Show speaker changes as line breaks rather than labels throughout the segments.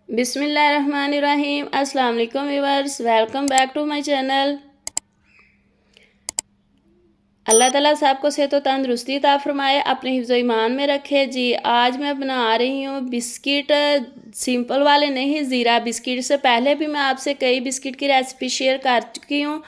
बिस्मिल्लाहिर्रहमानिर्रहीम। अस्सलाम वालेकुम viewers, welcome back to my channel. Allah ताला सबको सेहत व तंदुरुस्ती अता फरमाए, अपने हिफ्ज़ व ईमान में रखे। जी आज मैं बना रही हूँ बिस्किट, सिंपल वाले नहीं, ज़ीरा बिस्किट। से पहले भी मैं आपसे कई बिस्किट की रेसिपी शेयर कर चुकी हूँ,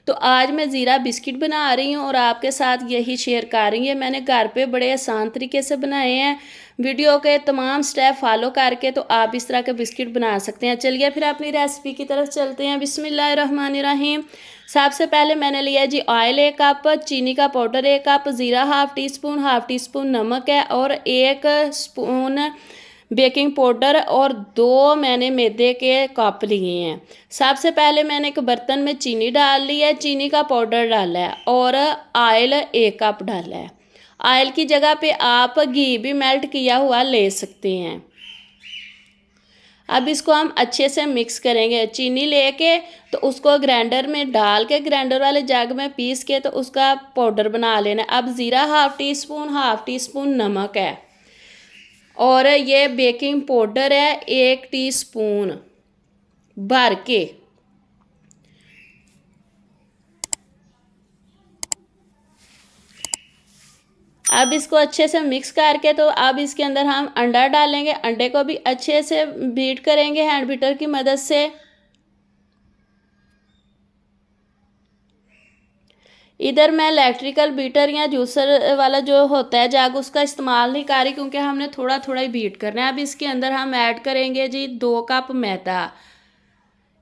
तो आज मैं ज़ीरा बिस्किट बना रही हूँ और आपके साथ यही शेयर कर रही हूँ। मैंने घर पे बड़े आसान तरीके से बनाए हैं। वीडियो के तमाम स्टेप फॉलो करके तो आप इस तरह के बिस्किट बना सकते हैं। चलिए फिर अपनी रेसिपी की तरफ चलते हैं। बिस्मिल्लाहिर्रहमानिर्रहीम। सबसे पहले मैंने लिया जी ऑयल 1 कप, चीनी का पाउडर 1 कप, ज़ीरा हाफ़ टी स्पून नमक है और 1 स्पून बेकिंग पाउडर और 2 मैंने मैदे के कप लिए हैं। सबसे पहले मैंने एक बर्तन में चीनी डाल ली है, चीनी का पाउडर डाला है और ऑयल 1 कप डाला है। ऑयल की जगह पे आप घी भी मेल्ट किया हुआ ले सकते हैं। अब इसको हम अच्छे से मिक्स करेंगे। चीनी लेके तो उसको ग्राइंडर में डाल के, ग्राइंडर वाले जग में पीस के तो उसका पाउडर बना लेना। अब ज़ीरा हाफ़ टी स्पून नमक है और ये बेकिंग पाउडर है 1 टीस्पून भर के। अब इसको अच्छे से मिक्स करके तो अब इसके अंदर हम अंडा डालेंगे। अंडे को भी अच्छे से बीट करेंगे हैंड बीटर की मदद से। इधर मैं इलेक्ट्रिकल बीटर या जूसर वाला जो होता है जग, उसका इस्तेमाल नहीं कर रही क्योंकि हमने थोड़ा थोड़ा ही बीट करना है। अब इसके अंदर हम ऐड करेंगे जी 2 कप मैदा।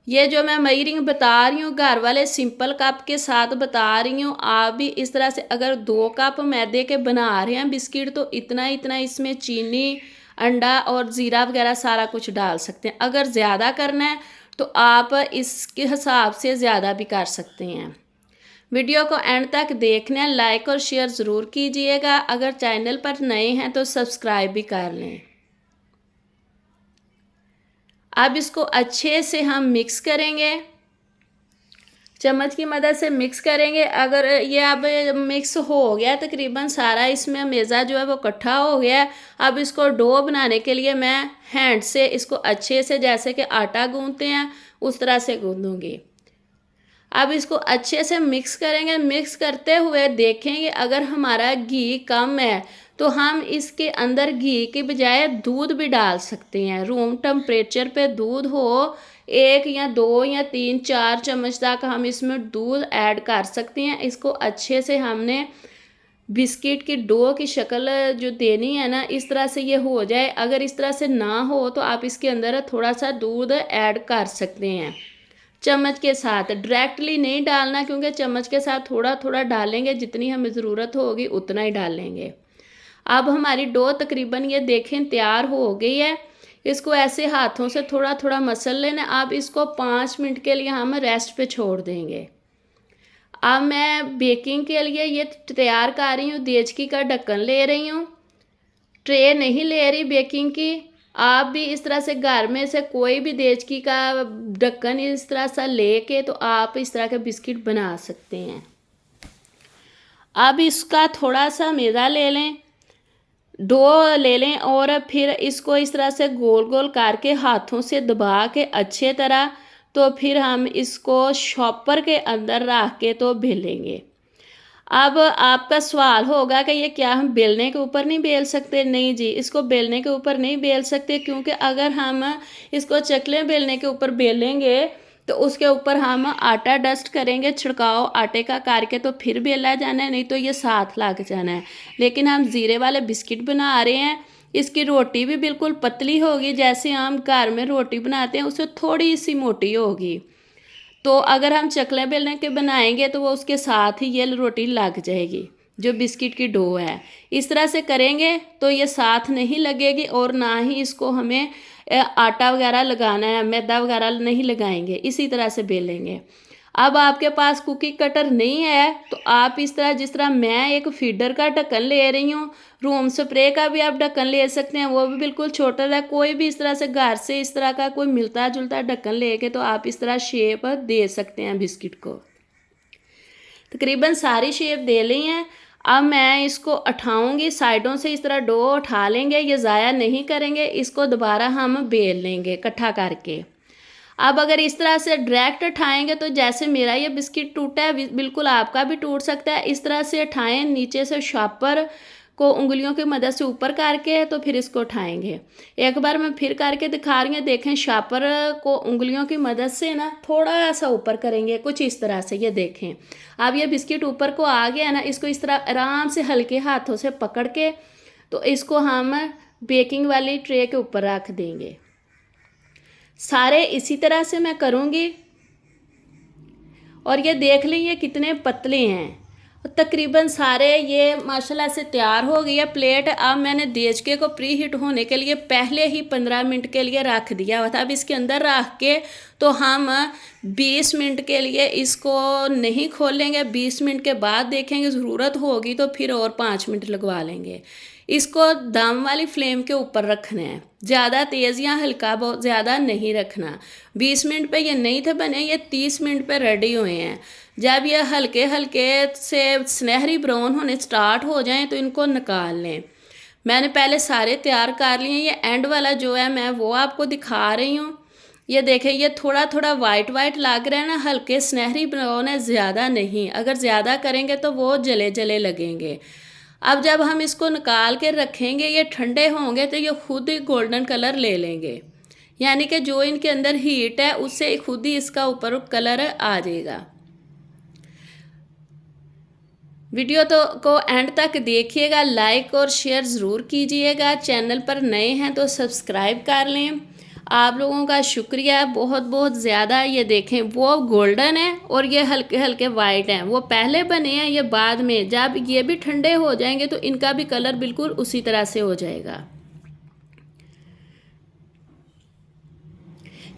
ये जो मैं मेजरिंग बता रही हूँ घर वाले सिंपल कप के साथ बता रही हूँ। आप भी इस तरह से अगर 2 कप मैदे के बना रहे हैं बिस्किट तो इतना इतना इसमें चीनी, अंडा और ज़ीरा वगैरह सारा कुछ डाल सकते हैं। अगर ज़्यादा करना है तो आप इसके हिसाब से ज़्यादा भी कर सकते हैं। वीडियो को एंड तक देखना, लाइक और शेयर ज़रूर कीजिएगा। अगर चैनल पर नए हैं तो सब्सक्राइब भी कर लें। अब इसको अच्छे से हम मिक्स करेंगे, चम्मच की मदद से मिक्स करेंगे। अगर ये अब मिक्स हो गया तकरीबन सारा, इसमें मेज़ा जो है वो इकट्ठा हो गया है। अब इसको डो बनाने के लिए मैं हैंड से इसको अच्छे से, जैसे कि आटा गूंथते हैं उस तरह से गूंथूंगी। अब इसको अच्छे से मिक्स करेंगे। मिक्स करते हुए देखेंगे अगर हमारा घी कम है तो हम इसके अंदर घी के बजाय दूध भी डाल सकते हैं। रूम टेम्परेचर पे दूध हो, 1 या 2 या 3 4 चम्मच तक हम इसमें दूध ऐड कर सकते हैं। इसको अच्छे से हमने बिस्किट की डो की शक्ल जो देनी है ना, इस तरह से ये हो जाए। अगर इस तरह से ना हो तो आप इसके अंदर थोड़ा सा दूध ऐड कर सकते हैं चम्मच के साथ। डायरेक्टली नहीं डालना क्योंकि चम्मच के साथ थोड़ा थोड़ा डालेंगे, जितनी हमें ज़रूरत होगी उतना ही डालेंगे। अब हमारी डो तकरीबन ये देखें तैयार हो गई है। इसको ऐसे हाथों से थोड़ा थोड़ा मसल लेना। अब इसको 5 मिनट के लिए हम रेस्ट पे छोड़ देंगे। अब मैं बेकिंग के लिए ये तैयार कर रही हूँ। देचकी का ढक्कन ले रही हूँ, ट्रे नहीं ले रही बेकिंग की। आप भी इस तरह से घर में से कोई भी देचकी का ढक्कन इस तरह सा लेके तो आप इस तरह के बिस्किट बना सकते हैं। अब इसका थोड़ा सा मैदा ले लें, डो ले लें और फिर इसको इस तरह से गोल गोल करके हाथों से दबा के अच्छे तरह, तो फिर हम इसको शॉपर के अंदर रख के तो बेलेंगे। अब आपका सवाल होगा कि ये क्या हम बेलने के ऊपर नहीं बेल सकते? नहीं जी, इसको बेलने के ऊपर नहीं बेल सकते क्योंकि अगर हम इसको चकले बेलने के ऊपर बेलेंगे तो उसके ऊपर हम आटा डस्ट करेंगे, छिड़काव आटे का करके, तो फिर बेला जाना है, नहीं तो ये साथ लग जाना है। लेकिन हम ज़ीरे वाले बिस्किट बना रहे हैं, इसकी रोटी भी बिल्कुल पतली होगी, जैसे हम घर में रोटी बनाते हैं उससे थोड़ी सी मोटी होगी। तो अगर हम चकले बेलने के बनाएंगे तो वो उसके साथ ही ये रोटी लग जाएगी जो बिस्किट की डो है। इस तरह से करेंगे तो ये साथ नहीं लगेगी और ना ही इसको हमें आटा वगैरह लगाना है, मैदा वगैरह नहीं लगाएंगे। इसी तरह से बेलेंगे। अब आपके पास कुकी कटर नहीं है तो आप इस तरह, जिस तरह मैं एक फीडर का ढक्कन ले रही हूँ, रूम स्प्रे का भी आप ढक्कन ले सकते हैं, वो भी बिल्कुल छोटा है। कोई भी इस तरह से घर से इस तरह का कोई मिलता जुलता ढक्कन लेके तो आप इस तरह शेप दे सकते हैं बिस्किट को। तकरीबन सारी शेप दे ली हैं। अब मैं इसको उठाऊंगी, साइडों से इस तरह डो उठा लेंगे, ये ज़ाया नहीं करेंगे, इसको दोबारा हम बेल लेंगे इकट्ठा करके। अब अगर इस तरह से डायरेक्ट उठाएंगे तो जैसे मेरा ये बिस्किट टूटा है बिल्कुल आपका भी टूट सकता है। इस तरह से उठाएं, नीचे से शॉपर को उंगलियों की मदद से ऊपर करके तो फिर इसको उठाएंगे। एक बार मैं फिर करके दिखा रही हूँ, देखें शॉपर को उंगलियों की मदद से ना थोड़ा सा ऊपर करेंगे, कुछ इस तरह से। ये देखें अब ये बिस्किट ऊपर को आ गया ना, इसको इस तरह आराम से हल्के हाथों से पकड़ के तो इसको हम बेकिंग वाली ट्रे के ऊपर रख देंगे। सारे इसी तरह से मैं करूँगी और ये देख लें ये कितने पतले हैं। तकरीबन सारे ये माशाल्लाह से तैयार हो गई है प्लेट। अब मैंने देचके को प्री हीट होने के लिए पहले ही 15 मिनट के लिए रख दिया हुआ था। अब इसके अंदर रख के तो हम 20 मिनट के लिए इसको नहीं खोलेंगे। 20 मिनट के बाद देखेंगे, ज़रूरत होगी तो फिर और 5 मिनट लगवा लेंगे। इसको दम वाली फ्लेम के ऊपर रखना है, ज़्यादा तेज़ या हल्का बहुत ज़्यादा नहीं रखना। 20 मिनट पे ये नहीं थे बने, ये 30 मिनट पे रेडी हुए हैं। जब ये हल्के हल्के से सुनहरी ब्राउन होने स्टार्ट हो जाएं तो इनको निकाल लें। मैंने पहले सारे तैयार कर लिए, ये एंड वाला जो है मैं वो आपको दिखा रही हूँ। ये देखें ये थोड़ा थोड़ा वाइट वाइट लग रहा है ना, हल्के सुनहरी ब्राउन है, ज़्यादा नहीं। अगर ज़्यादा करेंगे तो वो जले जले लगेंगे। अब जब हम इसको निकाल के रखेंगे, ये ठंडे होंगे तो ये खुद ही गोल्डन कलर ले लेंगे, यानी कि जो इनके अंदर हीट है उससे खुद ही इसका ऊपर कलर आ जाएगा। वीडियो को एंड तक देखिएगा, लाइक और शेयर ज़रूर कीजिएगा। चैनल पर नए हैं तो सब्सक्राइब कर लें। आप लोगों का शुक्रिया बहुत बहुत ज़्यादा। ये देखें वो गोल्डन है और ये हल्के हल्के वाइट हैं, वो पहले बने हैं, ये बाद में। जब ये भी ठंडे हो जाएंगे तो इनका भी कलर बिल्कुल उसी तरह से हो जाएगा।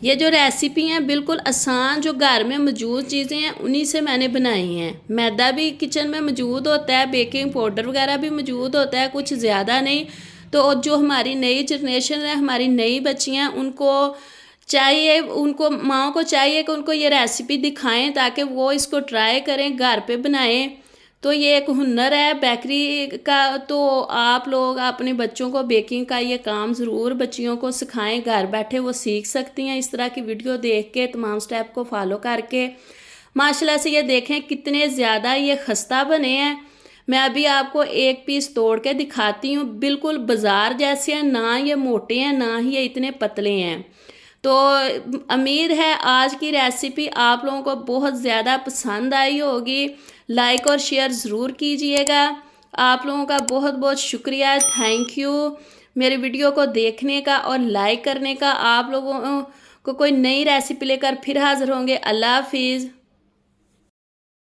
ये जो रेसिपी हैं बिल्कुल आसान, जो घर में मौजूद चीज़ें हैं उन्हीं से मैंने बनाई हैं। मैदा भी किचन में मौजूद होता है, बेकिंग पाउडर वगैरह भी मौजूद होता है, कुछ ज़्यादा नहीं। तो जो हमारी नई जनरेशन है, हमारी नई बच्चियाँ, उनको चाहिए, उनको माओ को चाहिए कि उनको ये रेसिपी दिखाएं ताकि वो इसको ट्राई करें, घर पे बनाएं। तो ये एक हुनर है बेकरी का, तो आप लोग अपने बच्चों को बेकिंग का ये काम ज़रूर बच्चियों को सिखाएं, घर बैठे वो सीख सकती हैं इस तरह की वीडियो देख के, तमाम स्टेप को फॉलो करके। माशाल्लाह से ये देखें कितने ज़्यादा ये खस्ता बने हैं। मैं अभी आपको एक पीस तोड़ के दिखाती हूँ, बिल्कुल बाज़ार जैसे हैं, ना ये मोटे हैं ना ही ये इतने पतले हैं। तो उम्मीद है आज की रेसिपी आप लोगों को बहुत ज़्यादा पसंद आई होगी। लाइक और शेयर ज़रूर कीजिएगा। आप लोगों का बहुत बहुत शुक्रिया, थैंक यू मेरे वीडियो को देखने का और लाइक करने का। आप लोगों को कोई नई रेसिपी लेकर फिर हाज़िर होंगे। अल्लाह हाफिज़।